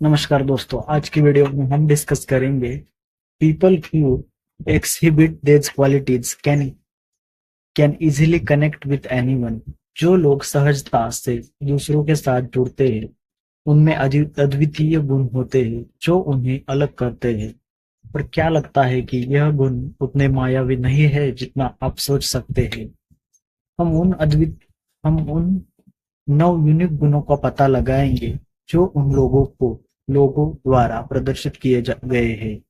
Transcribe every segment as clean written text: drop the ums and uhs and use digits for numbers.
नमस्कार दोस्तों, आज की वीडियो में हम डिस्कस करेंगे people who exhibit these qualities can easily connect with anyone। जो लोग सहजता से दूसरों के साथ जुड़ते हैं उनमें अद्वितीय गुण होते हैं जो उन्हें अलग करते हैं। पर क्या लगता है कि यह गुण उतने मायावी नहीं है जितना आप सोच सकते हैं। हम उन 9 यूनिक गुणों का पता लगाएंगे जो उन लोगों द्वारा प्रदर्शित किए गए हैं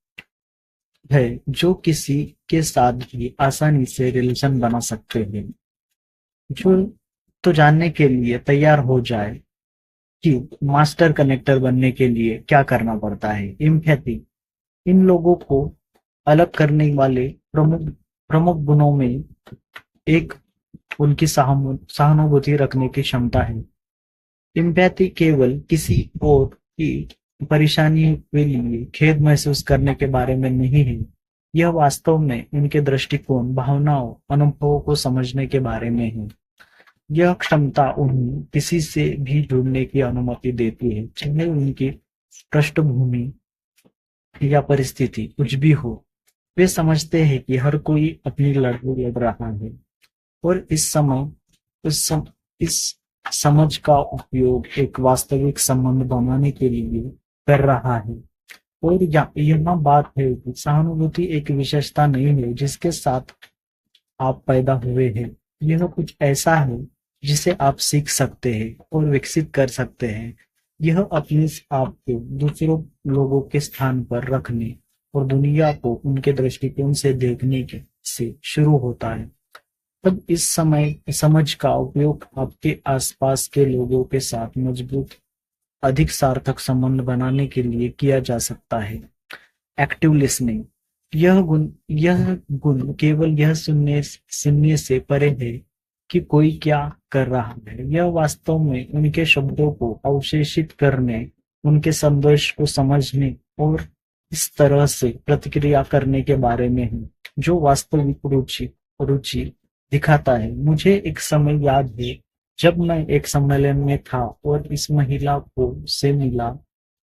है जो किसी के साथ भी आसानी से रिलेशन बना सकते हैं। जो तो जानने के लिए तैयार हो जाए कि मास्टर कनेक्टर बनने के लिए क्या करना पड़ता है। एम्पैथी इन लोगों को अलग करने वाले प्रमुख प्रमुख गुणों में एक उनकी सहानुभूति रखने की क्षमता है। एम्पैथी केवल किसी और की परेशानी के लिए खेद महसूस करने के बारे में नहीं है। यह वास्तव में उनके दृष्टिकोण, भावनाओं, अनुभवों को समझने के बारे में है। यह क्षमता उन्हें किसी से भी जुड़ने की अनुमति देती है, चाहे उनकी पृष्ठभूमि या परिस्थिति कुछ भी हो। वे समझते हैं कि हर कोई अपनी लड़ाई लड़ रहा है और इस समझ का उपयोग एक वास्तविक संबंध बनाने के लिए कर रहा है। और यह बात है कि सहानुभूति एक विशेषता नहीं है जिसके साथ आप पैदा हुए हैं। यह कुछ ऐसा है जिसे आप सीख सकते हैं और विकसित कर सकते हैं। यह अपने आप को दूसरों लोगों के स्थान पर रखने और दुनिया को उनके दृष्टिकोण से देखने से शुरू होता है। तब इस समझ का उपयोग आपके आसपास के लोगों के साथ मजबूत, अधिक सार्थक संबंध बनाने के लिए किया जा सकता है। एक्टिव लिसनिंग यह गुण केवल यह सुनने से परे है कि कोई क्या कर रहा है। यह वास्तव में उनके शब्दों को अवशेषित करने, उनके संदेश को समझने और इस तरह से प्रतिक्रिया करने के बारे में है जो वास्तविक रुचि दिखाता है। मुझे एक समय याद है जब मैं एक सम्मेलन में था और इस महिला से मिला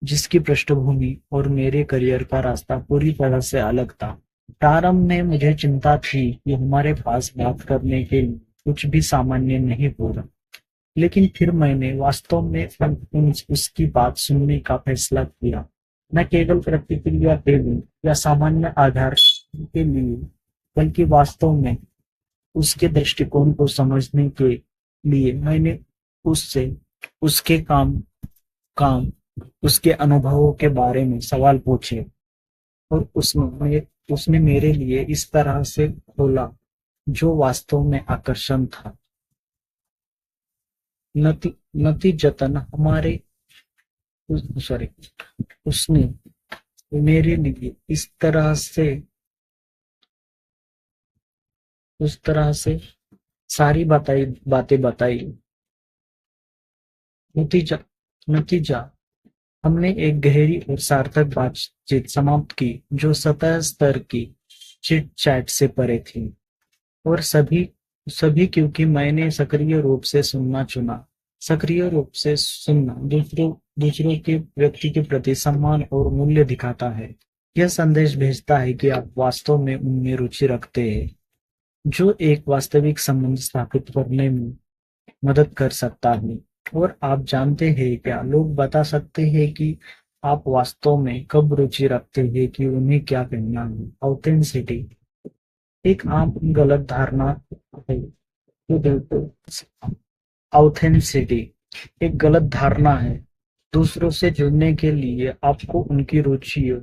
जिसकी पृष्ठभूमि और मेरे करियर का रास्ता पूरी तरह से अलग था। प्रारंभ में मुझे चिंता थी कि हमारे पास बात करने के लिए कुछ भी सामान्य नहीं हो रहा, लेकिन फिर मैंने वास्तव में उसकी बात सुनने का फैसला किया, न केवल प्रतिक्रिया देने या सामान्य आधार के लिए, बल्कि वास्तव में उसके दृष्टिकोण को समझने के लिए। मैंने उससे उसके काम उसके अनुभवों के बारे में सवाल पूछे और उसने मेरे लिए इस तरह से खोला जो वास्तव में आकर्षण था। नतीजतन उसने मेरे लिए उस तरह से सारी बातें बताई। नतीजा हमने एक गहरी और सार्थक बातचीत समाप्त की जो सतह स्तर की चिट चैट से परे थी। और सभी क्योंकि मैंने सक्रिय रूप से सुनना चुना। सक्रिय रूप से सुनना दूसरों के व्यक्ति के प्रति सम्मान और मूल्य दिखाता है। यह संदेश भेजता है कि आप वास्तव में उनमें रुचि रखते हैं, जो एक वास्तविक संबंध स्थापित करने में मदद कर सकता है। और आप जानते हैं क्या, लोग बता सकते हैं कि आप वास्तव में कब रुचि रखते हैं कि उन्हें क्या कहना है। ऑथेंटिसिटी एक आम गलत धारणा है। ऑथेंटिसिटी एक गलत धारणा है। दूसरों से जुड़ने के लिए आपको उनकी रुचियों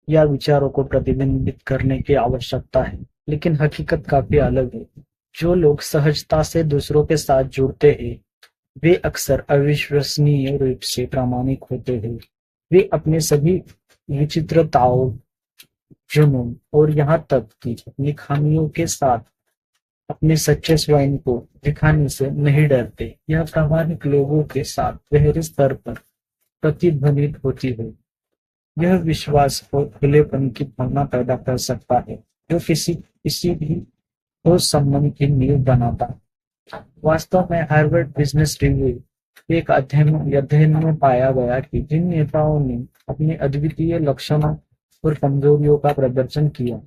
या विचारों को प्रतिबिंबित करने की आवश्यकता है, लेकिन हकीकत काफी अलग है। जो लोग सहजता से दूसरों के साथ जुड़ते हैं वे अक्सर अविश्वसनीय रूप से प्रामाणिक होते हैं। वे अपने सभी विचित्रताओं, जुनून और यहाँ तक कि अपनी खामियों के साथ अपने सच्चे स्वयं को दिखाने से नहीं डरते। यह प्रामाणिक लोगों के साथ गहरे स्तर पर प्रतिध्वनित होती है। यह विश्वास और खुलेपन की भावना पैदा कर सकता है जो किसी भी ठोस संबंध की नींव बनाता है। वास्तव में हार्वर्ड बिजनेस रिव्यू एक अध्ययन में पाया गया कि जिन नेताओं ने अपने अद्वितीय लक्षणों और कमजोरियों का प्रदर्शन किया,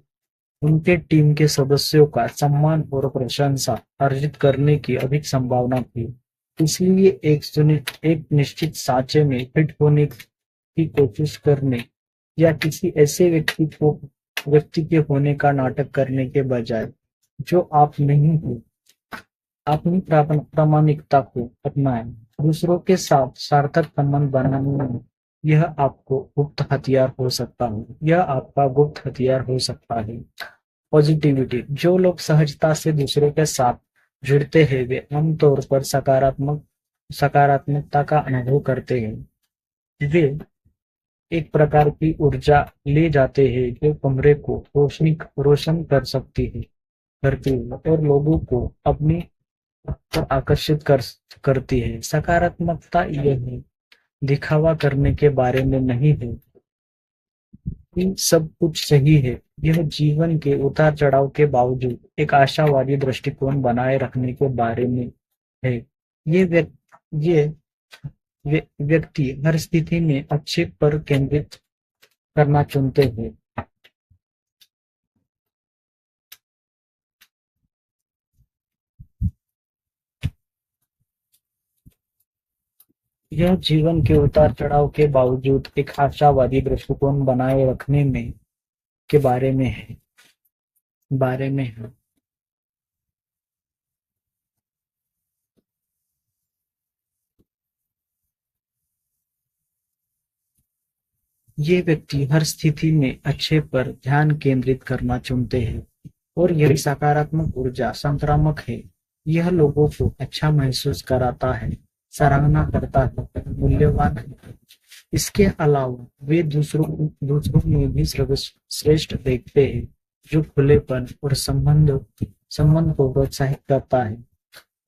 उनके टीम के सदस्यों का सम्मान और प्रशंसा अर्जित करने की अधिक संभावना थी। इसलिए एक निश्चित साँचे में फिट होने की कोशिश करने या किसी ऐसे व्यक्ति के होने का नाटक करने के बजाय जो आप नहीं हो, अपनी प्रामाणिकता को अपनाएं। दूसरों के साथ सार्थक संबंध बनाने में यह आपका गुप्त हथियार हो सकता है। पॉजिटिविटी, जो लोग सहजता से दूसरों के साथ जुड़ते हैं वे आमतौर पर सकारात्मकता का अनुभव करते हैं। वे एक प्रकार की ऊर्जा ले जाते हैं जो कमरे को रोशन करती है और लोगों को अपनी पर आकर्षित करती है। सकारात्मकता यह है, दिखावा करने के बारे में नहीं है कि सब कुछ सही है। यह जीवन के उतार चढ़ाव के बावजूद एक आशावादी दृष्टिकोण बनाए रखने के बारे में है। ये व्यक्ति हर स्थिति में अच्छे पर केंद्रित करना चुनते हैं। यह जीवन के उतार चढ़ाव के बावजूद एक आशावादी दृष्टिकोण बनाए रखने में के बारे में है। ये व्यक्ति हर स्थिति में अच्छे पर ध्यान केंद्रित करना चुनते हैं और यह सकारात्मक ऊर्जा संक्रामक है। यह लोगों को अच्छा महसूस कराता है, सराहना करता है, मूल्यवान है। इसके अलावा वे दूसरों में भी सर्वश्रेष्ठ देखते हैं, जो खुलेपन और संबंध को प्रोत्साहित करता है।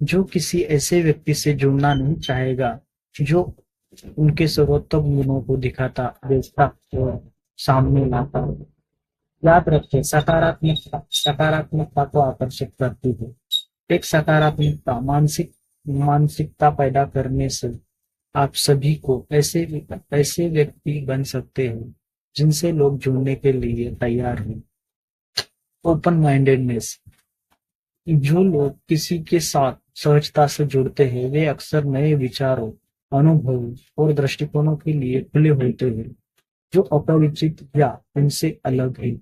जो किसी ऐसे व्यक्ति से जुड़ना नहीं चाहेगा जो उनके सर्वोत्तम गुणों को दिखाता, बेचता और सामने लाता है। याद रखें, सकारात्मकता को आकर्षित करती है। एक सकारात्मकता मानसिकता पैदा करने से आप सभी को ऐसे व्यक्ति बन सकते हैं जिनसे लोग जुड़ने के लिए तैयार हैं। ओपन माइंडेडनेस, जो लोग किसी के साथ सहजता से जुड़ते हैं वे अक्सर नए विचारों, अनुभवों और दृष्टिकोणों के लिए खुले होते हैं। जो अपरिचित या उनसे अलग है,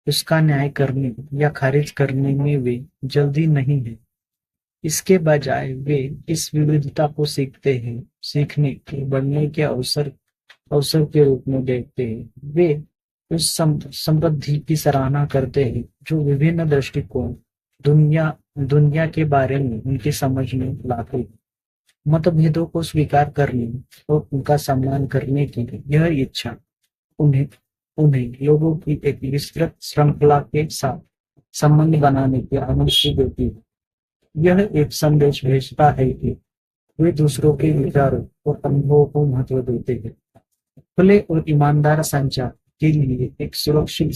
उसका न्याय करने या खारिज करने में वे जल्दी नहीं है। इसके बजाय वे इस विविधता को सीखने के बढ़ने के अवसर के रूप में देखते हैं। वे उस समृद्धि की सराहना करते हैं जो विभिन्न दृष्टिकोण दुनिया के बारे में उनकी समझ में लाते हैं। मतभेदों को स्वीकार करने और उनका सम्मान करने की यह इच्छा उन्हें लोगों की एक विस्तृत श्रृंखला के साथ संबंध बनाने की अनुमति देती है। यह एक संदेश भेजता है कि वे दूसरों के विचारों और अनुभवों को महत्व देते हैं। खुले और ईमानदार संचार के लिए एक सुरक्षित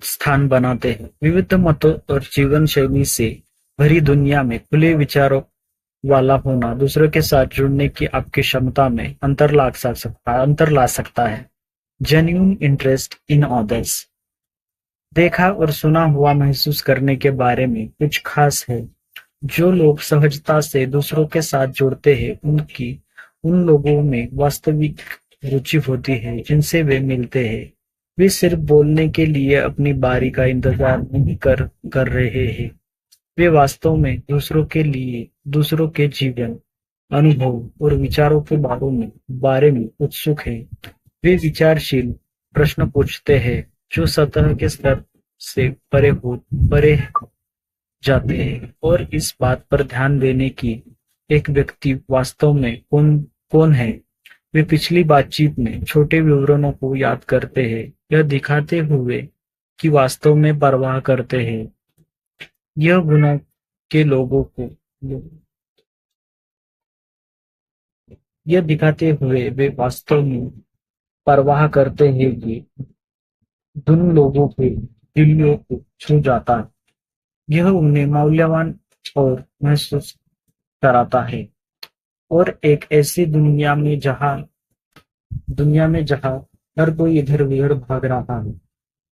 स्थान बनाते हैं। विविध मतों और जीवन शैली से भरी दुनिया में खुले विचारों वाला होना दूसरों के साथ जुड़ने की आपकी क्षमता में अंतर ला सकता है। जेन्युइन इंटरेस्ट इन अदर्स, देखा और सुना हुआ महसूस करने के बारे में कुछ खास है। जो लोग सहजता से दूसरों के साथ जुड़ते हैं उन लोगों में वास्तविक रुचि होती है जिनसे वे मिलते हैं। वे सिर्फ बोलने के लिए अपनी बारी का इंतजार नहीं कर रहे हैं। वे वास्तव में दूसरों के जीवन, अनुभव और विचारों के बारे में उत्सुक हैं। वे विचारशील प्रश्न पूछते हैं जो सतह के स्तर से परे जाते हैं और इस बात पर ध्यान देने की एक व्यक्ति वास्तव में कौन है। वे पिछली बातचीत में छोटे विवरणों को याद करते हैं, यह दिखाते हुए कि वास्तव में परवाह करते हैं। यह गुणों के लोगों को यह दिखाते हुए वे वास्तव में परवाह करते हैं कि दोनों लोगों के दिलों को छू जाता है। यह उन्हें मूल्यवान और महसूस कराता है। और एक ऐसी दुनिया में जहाँ हर कोई इधर उधर भाग रहा है,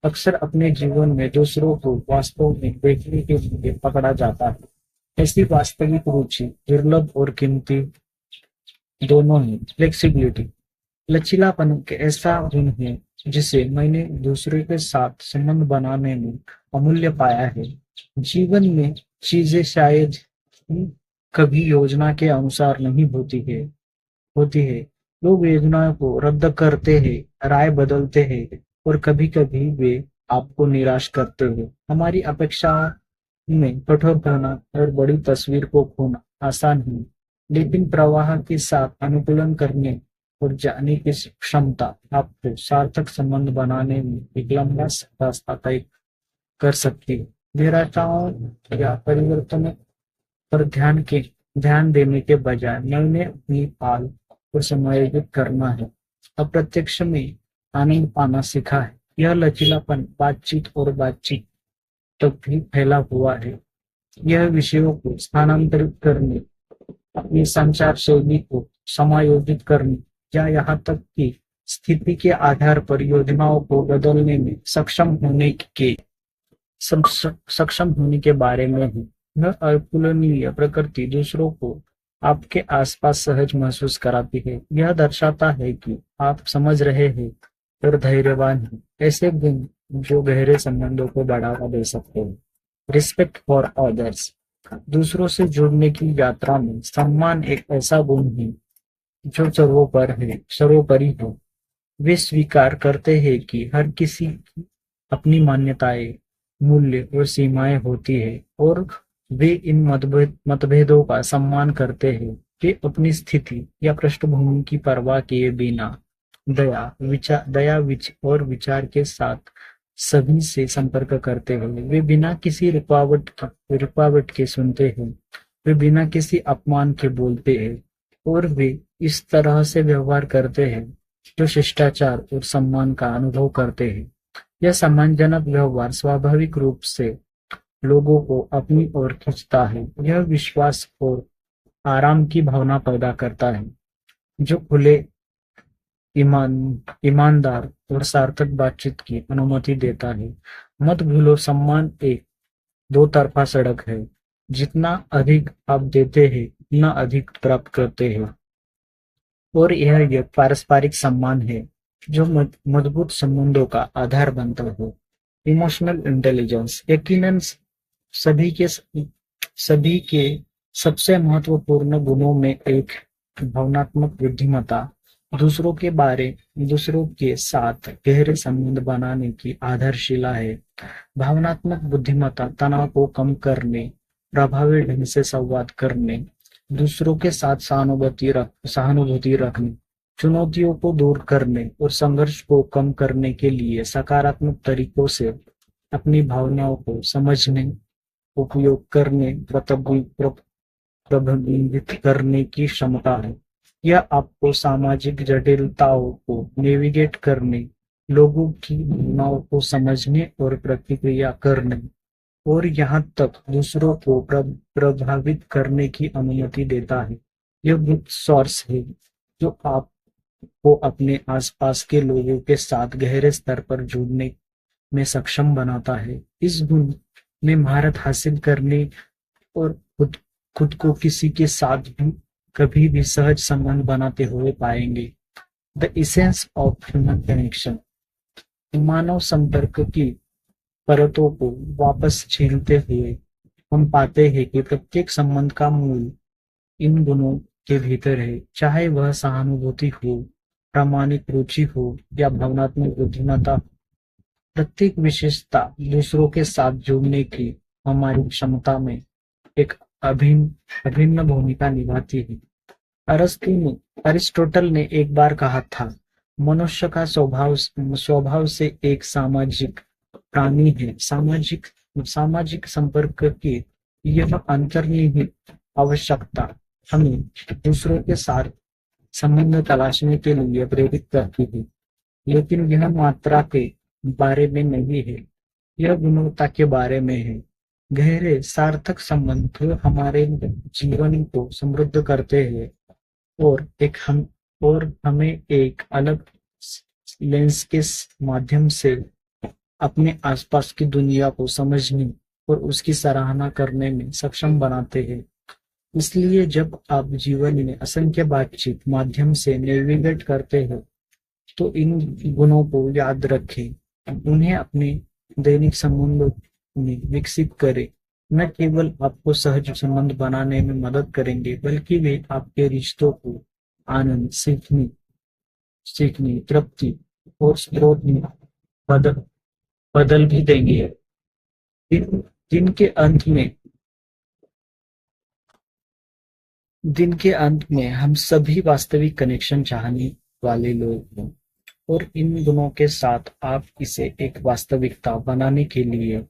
अक्सर अपने जीवन में दूसरों को वास्तव में देखने के लिए पकड़ा जाता है। ऐसी वास्तविक रुचि दुर्लभ और कीमती दोनों है। फ्लेक्सिबिलिटी, लचीलापन एक ऐसा गुण है जिसे मैंने दूसरे के साथ संबंध बनाने में अमूल्य पाया है। जीवन में चीजें शायद ही कभी योजना के अनुसार नहीं होती है। लोग योजनाओं को रद्द करते हैं, राय बदलते हैं और कभी-कभी वे आपको निराश करते हैं। हमारी अपेक्षा में कठोर होना और बड़ी तस्वीर को खोना आसान है, लेकिन प्रवाह के साथ अनुकूलन करने और जाने की क्षमता आपको सार्थक संबंध बनाने में एक लंबा रास्ता तय कर सकती है। निराशाओं या परिवर्तनों पर ध्यान देने के बजाय मैंने अपनी पाल को समायोजित करना है, अप्रत्यक्ष में आनंद पाना सीखा है। यह लचीलापन बातचीत तक भी फैला हुआ है। यह विषयों को स्थानांतरित करने, अपनी संचार शैली को समायोजित करने या यहाँ तक कि स्थिति के आधार पर योजनाओं को बदलने में सक्षम होने के बारे में है। यह अतुलनीय प्रकृति दूसरों को आपके आसपास सहज महसूस कराती है। यह दर्शाता है कि आप समझ रहे हैं और धैर्यवान हैं, ऐसे गुण जो गहरे संबंधों को बढ़ावा दे सकते हैं। रिस्पेक्ट फॉर अदर्स, दूसरों से जुड़ने की यात्रा में सम्मान एक ऐसा गुण है जो सर्वोपरि है। वे स्वीकार करते हैं कि हर किसी की अपनी मान्यताएं, मूल्य और सीमाएं होती है और वे इन मतभेदों का सम्मान करते हैं। वे अपनी स्थिति या पृष्ठभूमि की परवाह किए बिना और विचार के साथ सभी से संपर्क करते हैं। वे बिना किसी रुकावट के सुनते हैं। वे बिना किसी अपमान के बोलते हैं और वे इस तरह से व्यवहार करते हैं जो शिष्टाचार और सम्मान का अनुभव करते हैं। यह सम्मानजनक व्यवहार स्वाभाविक रूप से लोगों को अपनी ओर खींचता है। यह विश्वास और आराम की भावना पैदा करता है जो खुले, ईमानदार और सार्थक बातचीत की अनुमति देता है। मत भूलो, सम्मान एक दो तरफा सड़क है। जितना अधिक आप देते हैं उतना अधिक प्राप्त करते हैं और यह एक पारस्परिक सम्मान है जो मजबूत संबंधों का आधार बनता है। इमोशनल इंटेलिजेंस, यकीनन सभी के सबसे महत्वपूर्ण गुणों में एक भावनात्मक बुद्धिमत्ता दूसरों के साथ गहरे संबंध बनाने की आधारशिला है। भावनात्मक बुद्धिमत्ता तनाव को कम करने, प्रभावी ढंग से संवाद करने, दूसरों के साथ सहानुभूति रखने, चुनौतियों को दूर करने और संघर्ष को कम करने के लिए सकारात्मक तरीकों से अपनी भावनाओं को समझने, उपयोग करने, प्रबंधित करने की क्षमता है। यह आपको सामाजिक जटिलताओं को नेविगेट करने, लोगों की भावनाओं को समझने और प्रतिक्रिया करने और यहाँ तक दूसरों को प्रभावित करने की अनुमति देता है। यह गुप्त सोर्स है जो आपको अपने आसपास के लोगों के साथ गहरे स्तर पर जुड़ने में सक्षम बनाता है। इस गुण में महारत हासिल करने और खुद को किसी के साथ भी कभी भी सहज संबंध बनाते हुए पाएंगे। The essence of human connection, मानव संपर्क की परतों को वापस छीलते हुए हम पाते हैं कि प्रत्येक संबंध का मूल इन गुणों के भीतर है, चाहे वह सहानुभूति हो, प्रामाणिक रुचि हो या भावनात्मक बुद्धिमत्ता। प्रत्येक विशेषता दूसरों के साथ जुड़ने की हमारी क्षमता में एक अभिन्न भूमिका निभाती है। अरिस्टोटल ने एक बार कहा था, मनुष्य का स्वभाव से एक सामाजिक प्राणी है। सामाजिक संपर्क की यह अंतर्निहित आवश्यकता हमें दूसरों के साथ संबंध तलाशने के लिए प्रेरित करती है, लेकिन यह मात्रा के बारे में नहीं है, यह गुणवत्ता के बारे में है। गहरे सार्थक संबंध हमारे जीवन को समृद्ध करते हैं और हमें एक अलग लेंस के माध्यम से अपने आसपास की दुनिया को समझने और उसकी सराहना करने में सक्षम बनाते हैं। इसलिए जब आप जीवन में असंख्य बातचीत माध्यम से नेविगेट करते हैं, तो इन गुणों को याद रखें। उन्हें अपने दैनिक संबंधों में विकसित करें। न केवल आपको सहज संबंध बनाने में मदद करेंगे, बल्कि वे आपके रिश्तों को आनंद, सीखने, तृप्ति और स्रोत में बदल बदल भी देंगे। दिन दिन के अंत में दिन के अंत में हम सभी वास्तविक कनेक्शन चाहने वाले लोग हैं, और इन गुणों के साथ आप इसे एक वास्तविकता बनाने के लिए